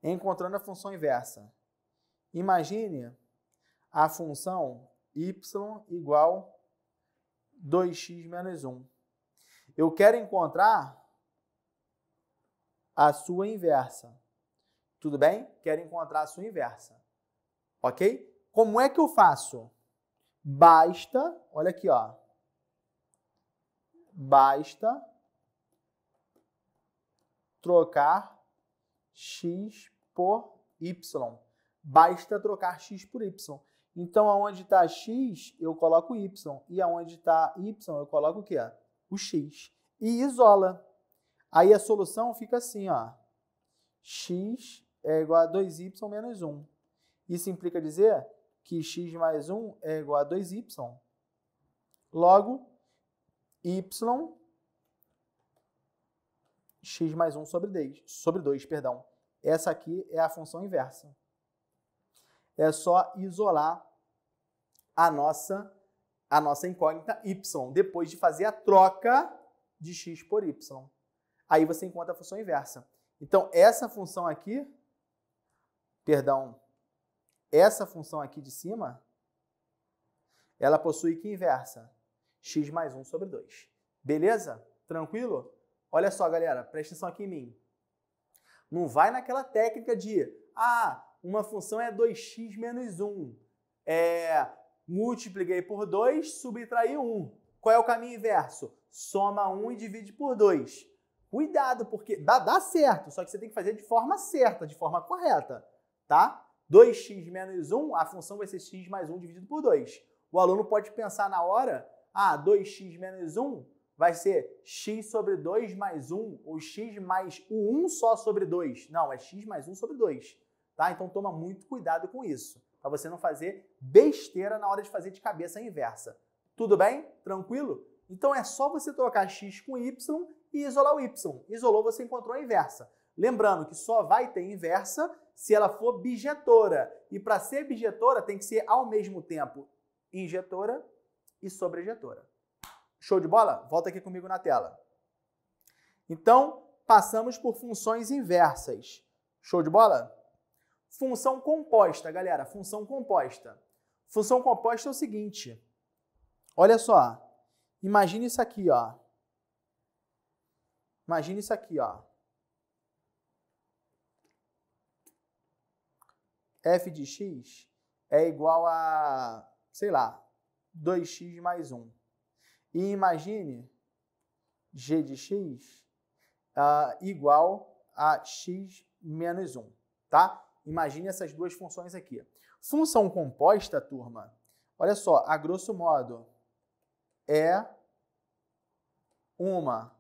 Encontrando a função inversa. Imagine a função y igual 2x menos 1. Eu quero encontrar a sua inversa. Tudo bem? Quero encontrar a sua inversa. Ok? Como é que eu faço? Basta, olha aqui, ó. Basta trocar x por y. Basta trocar x por y. Então, aonde está x, eu coloco y. E aonde está y, eu coloco o quê? O x. E isola. Aí a solução fica assim, ó. X é igual a 2y menos 1. Isso implica dizer que x mais 1 é igual a 2y. Logo, y, x mais 1 sobre 2, perdão. Essa aqui é a função inversa. É só isolar a nossa incógnita y, depois de fazer a troca de x por y. Aí você encontra a função inversa. Então, essa função aqui, essa função aqui de cima, ela possui que inversa? X mais 1 sobre 2. Beleza? Tranquilo? Olha só, galera, presta atenção aqui em mim. Não vai naquela técnica de, uma função é 2x menos 1. Multipliquei por 2, subtraí 1. Qual é o caminho inverso? Soma 1 e divide por 2. Cuidado, porque dá certo, só que você tem que fazer de forma certa, de forma correta, tá? 2x menos 1, a função vai ser x mais 1 dividido por 2. O aluno pode pensar na hora, 2x menos 1 vai ser x sobre 2 mais 1, ou x mais o 1 só sobre 2. Não, é x mais 1 sobre 2, tá? Então toma muito cuidado com isso, para você não fazer besteira na hora de fazer de cabeça inversa. Tudo bem? Tranquilo? Então é só você trocar x com y e isolar o y. Isolou, você encontrou a inversa. Lembrando que só vai ter inversa se ela for bijetora. E para ser bijetora tem que ser ao mesmo tempo injetora e sobrejetora. Show de bola? Volta aqui comigo na tela. Então, passamos por funções inversas. Show de bola? Função composta, galera. Função composta. Função composta é o seguinte. Olha só. Imagina isso aqui, ó. Imagina isso aqui, ó. F de x é igual a, sei lá, 2x mais 1. E imagine g de x igual a x menos 1, tá? Imagine essas duas funções aqui. Função composta, turma, olha só, a grosso modo, é uma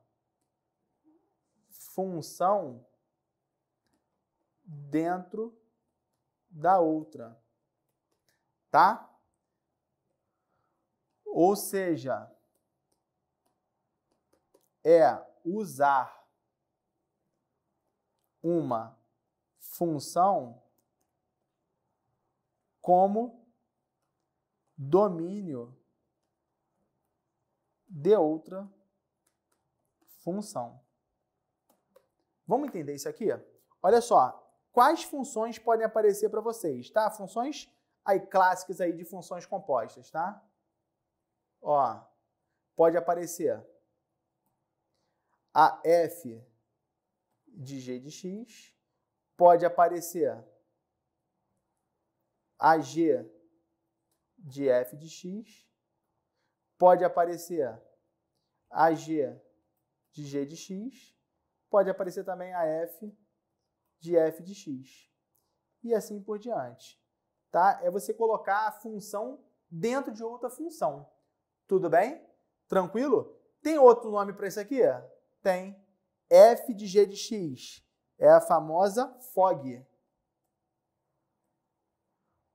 função dentro da outra, tá? Ou seja, é usar uma função como domínio de outra função. Vamos entender isso aqui? Olha só, quais funções podem aparecer para vocês, tá? Funções aí clássicas aí de funções compostas, tá? Ó, pode aparecer a f de g de x, pode aparecer a g de f de x, pode aparecer a g de x, pode aparecer também a f de x. E assim por diante. Tá? É você colocar a função dentro de outra função. Tudo bem? Tranquilo? Tem outro nome para isso aqui? Tem. F de g de x. É a famosa FOG.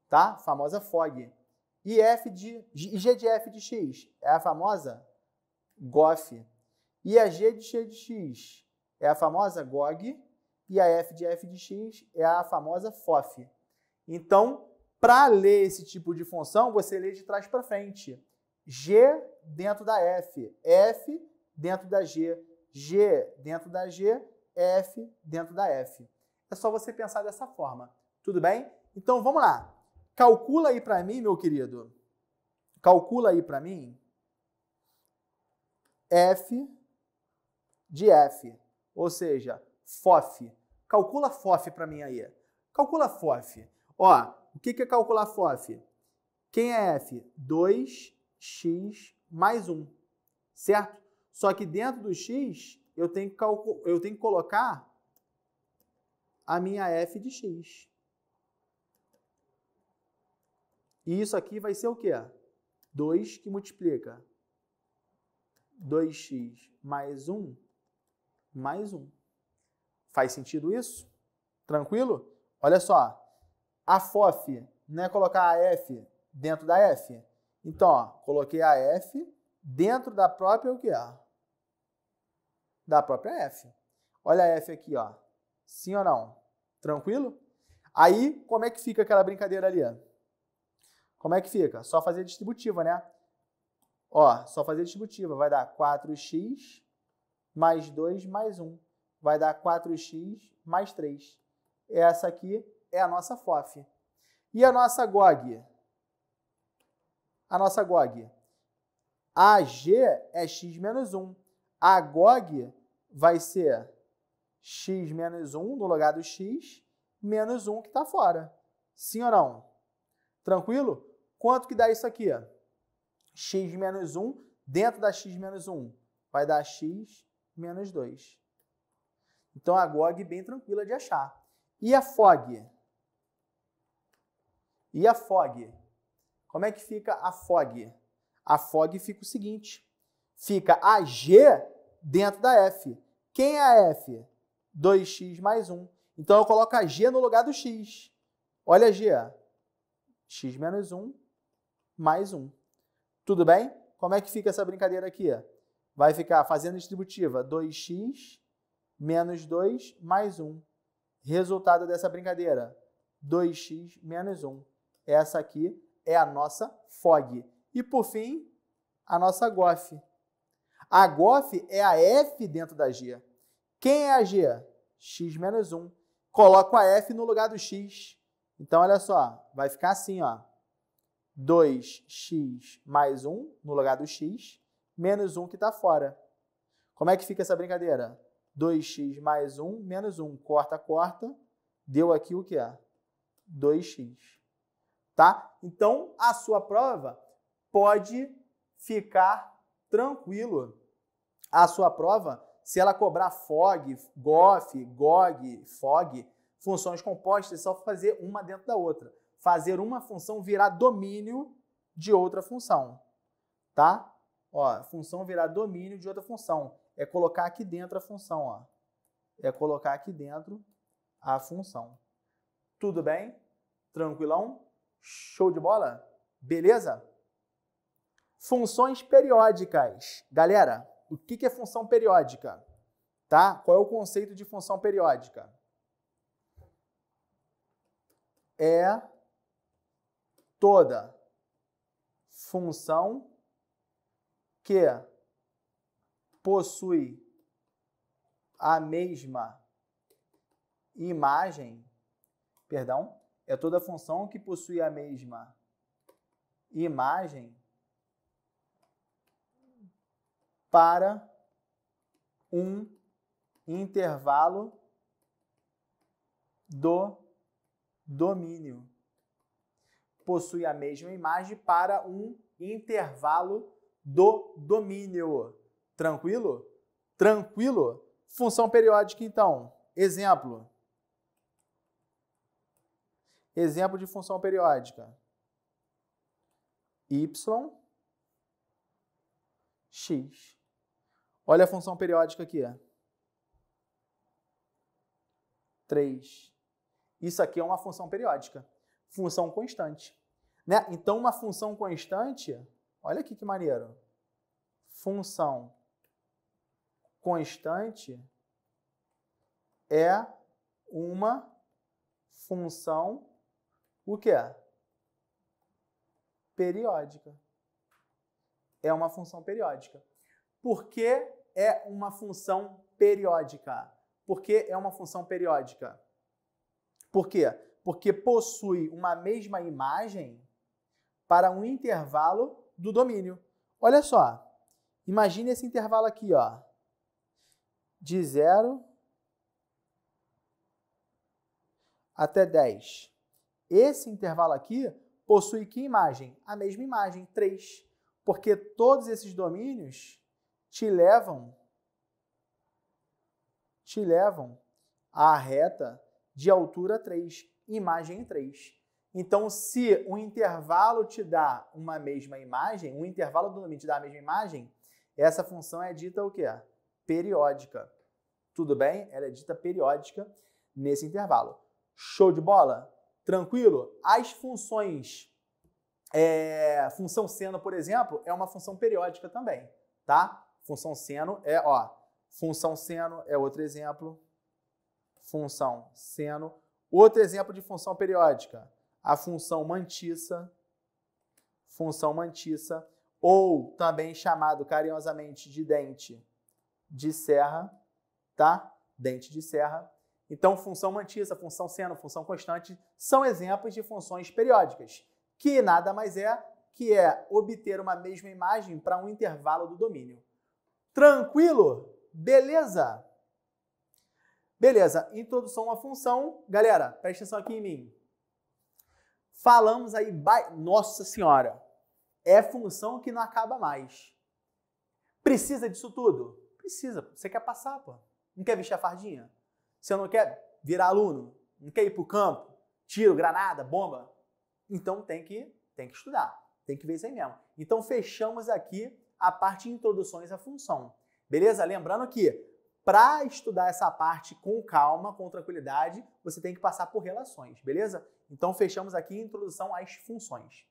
Tá? Famosa FOG. E g de f de x é a famosa GOF. E a g de x é a famosa GOG. E a f de x é a famosa FOF. Então, para ler esse tipo de função, você lê de trás para frente. G dentro da f, f dentro da g, g dentro da g, f dentro da f. É só você pensar dessa forma. Tudo bem? Então, vamos lá. Calcula aí para mim, meu querido. Calcula aí para mim f de f, ou seja, FOF. Calcula FOF para mim aí. Calcula FOF. Ó, o que é calcular FOF? Quem é f? 2x mais 1, certo? Só que dentro do x, eu tenho que colocar a minha f de x. E isso aqui vai ser o quê? 2 que multiplica 2x mais 1 mais 1. Faz sentido isso? Tranquilo? Olha só, a FOF não é colocar a f dentro da f? Então, ó, coloquei a f dentro da própria o quê? Da própria f. Olha a f aqui, ó. Sim ou não? Tranquilo? Aí, como é que fica aquela brincadeira ali? Como é que fica? Só fazer distributiva, né? Ó, só fazer distributiva. Vai dar 4x mais 2 mais 1. Vai dar 4x mais 3. Essa aqui é a nossa FOF. E a nossa GOG? A nossa GOG. A G é x menos 1. A GOG vai ser x menos 1 no lugar do x, menos 1 que está fora. Sim ou não? Tranquilo? Quanto que dá isso aqui? X menos 1 dentro da x menos 1 vai dar x menos 2. Então, a GOG bem tranquila de achar. E a FOG? E a FOG? Como é que fica a FOG? A FOG fica o seguinte. Fica a G dentro da F. Quem é a F? 2x mais 1. Então, eu coloco a G no lugar do x. Olha a G. X menos 1 mais 1. Tudo bem? Como é que fica essa brincadeira aqui? Vai ficar fazendo distributiva 2x menos 2 mais 1. Resultado dessa brincadeira, 2x menos 1. Essa aqui é a nossa FOG. E, por fim, a nossa GOF. A GOF é a F dentro da G. Quem é a G? X menos 1. Coloco a F no lugar do x. Então, olha só, vai ficar assim, ó. 2x mais 1 no lugar do x, menos 1 que está fora. Como é que fica essa brincadeira? 2x mais 1 menos 1. Corta, corta. Deu aqui o que é? 2x. Tá? Então, a sua prova pode ficar tranquilo. A sua prova, se ela cobrar FOG, GOF, GOG, FOG, funções compostas, é só fazer uma dentro da outra. Fazer uma função virar domínio de outra função. Tá? Ó, função virar domínio de outra função. É colocar aqui dentro a função, ó. É colocar aqui dentro a função. Tudo bem? Tranquilão? Show de bola? Beleza? Funções periódicas. Galera, o que é função periódica? Tá? Qual é o conceito de função periódica? É toda função que possui a mesma imagem, é toda função que possui a mesma imagem para um intervalo do domínio. Possui a mesma imagem para um intervalo do domínio. Tranquilo? Tranquilo? Função periódica, então. Exemplo. Exemplo de função periódica. Y, x. Olha a função periódica aqui. 3. Isso aqui é uma função periódica. Função constante. Né? Então, uma função constante, olha aqui que maneiro. Função constante é uma função, o quê? Periódica. É uma função periódica. Por que é uma função periódica? Por que é uma função periódica? Por quê? Porque possui uma mesma imagem para um intervalo do domínio. Olha só, imagine esse intervalo aqui, ó, de 0 até 10. Esse intervalo aqui possui que imagem? A mesma imagem, 3. Porque todos esses domínios te levam à reta de altura 3, imagem 3. Então, se o intervalo te dá uma mesma imagem, o intervalo do domínio te dá a mesma imagem, essa função é dita o quê? Periódica. Tudo bem? Ela é dita periódica nesse intervalo. Show de bola? Tranquilo? As funções, função seno, por exemplo, é uma função periódica também, tá? Função seno função seno é outro exemplo. Função seno. Outro exemplo de função periódica, a função mantissa, ou também chamado carinhosamente de dente de serra, tá? Dente de serra. Então, função mantissa, função seno, função constante são exemplos de funções periódicas, que nada mais que obter uma mesma imagem para um intervalo do domínio. Tranquilo? Beleza? Beleza, introdução à função. Galera, presta atenção aqui em mim. Falamos aí, nossa senhora, é função que não acaba mais. Precisa disso tudo? Precisa. Você quer passar, pô? Não quer vestir a fardinha? Você não quer virar aluno? Não quer ir pro campo? Tiro, granada, bomba? Então tem que estudar. Tem que ver isso aí mesmo. Então fechamos aqui a parte de introduções à função. Beleza? Lembrando que para estudar essa parte com calma, com tranquilidade, você tem que passar por relações, beleza? Então fechamos aqui a introdução às funções.